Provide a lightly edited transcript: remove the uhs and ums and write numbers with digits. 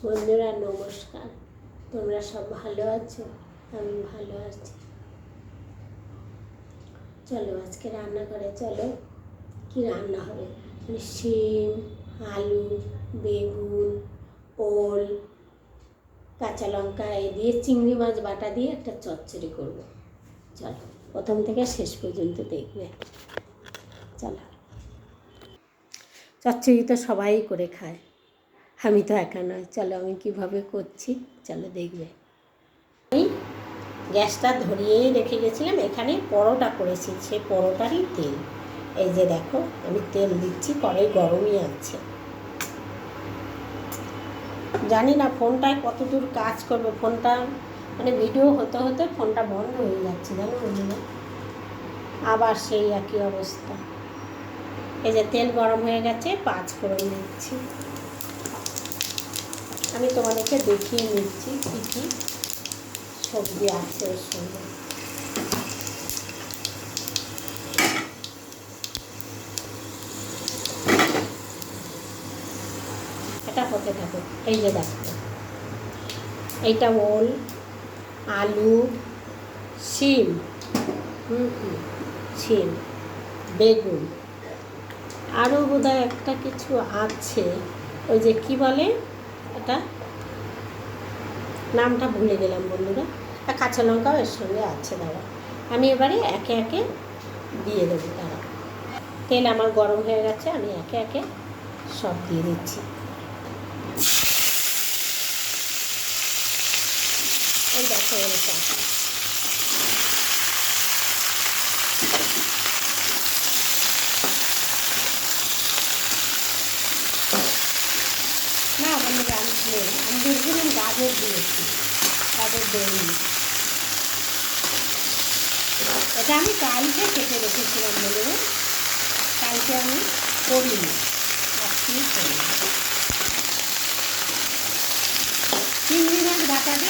বন্ধুরা নমস্কার, তোমরা সব ভালো আছো? আমি ভালো আছি। চলো আজকে রান্নাঘরে চলো, কি রান্না হবে। শিম, আলু, বেগুন, ওল, কাঁচা লঙ্কা এই দিয়ে চিংড়ি মাছ বাটা দিয়ে একটা চচ্চড়ি করবো। চলো প্রথম থেকে শেষ পর্যন্ত দেখবে। চলো, চচ্চড়ি তো সবাই করে খায়, আমি তো একা নয়। চলো আমি কিভাবে করছি চলো দেখবে। আমি গ্যাসটা ধরিয়েই রেখে গেছিলাম, এখানে পরোটা করেছি, সে পরোটারই তেল। এই যে দেখো আমি তেল দিচ্ছি, কড়াই গরমই আছে। জানি না ফোনটায় কত দূর কাজ করবে, ফোনটা মানে ভিডিও হতে হতে ফোনটা বন্ধ হয়ে যাচ্ছে জানো বন্ধুরা, আবার সেই একই অবস্থা। এই যে তেল গরম হয়ে গেছে, 5 ফোড়ন দিচ্ছি। আমি তোমাদেরকে দেখিয়ে নিচ্ছি কী কী সবজি আছে ওর সঙ্গে। এটা হতে থাকে। এই যে দেখো, এইটা ওল, আলু, শিম, শিম, বেগুন, আরও বোধহয় একটা কিছু আছে, ওই যে কি বলে এটা, নামটা ভুলে গেলাম বন্ধুরা। কাঁচা লঙ্কাও এর সঙ্গে আছে। দাঁড়া আমি এবারে একে একে দিয়ে দেবো। তারা তেল আমার গরম হয়ে গেছে, আমি একে একে সব দিয়ে দিচ্ছি। এই দেখো ওলটা, না বন্ধুরা আমি দেখছিলাম গাজর দিয়েছি, গাজর দিইনি। এটা আমি কালকে কেটে রেখেছিলাম বন্ধুরা, কালকে আমি করিনি, আজকেই করি।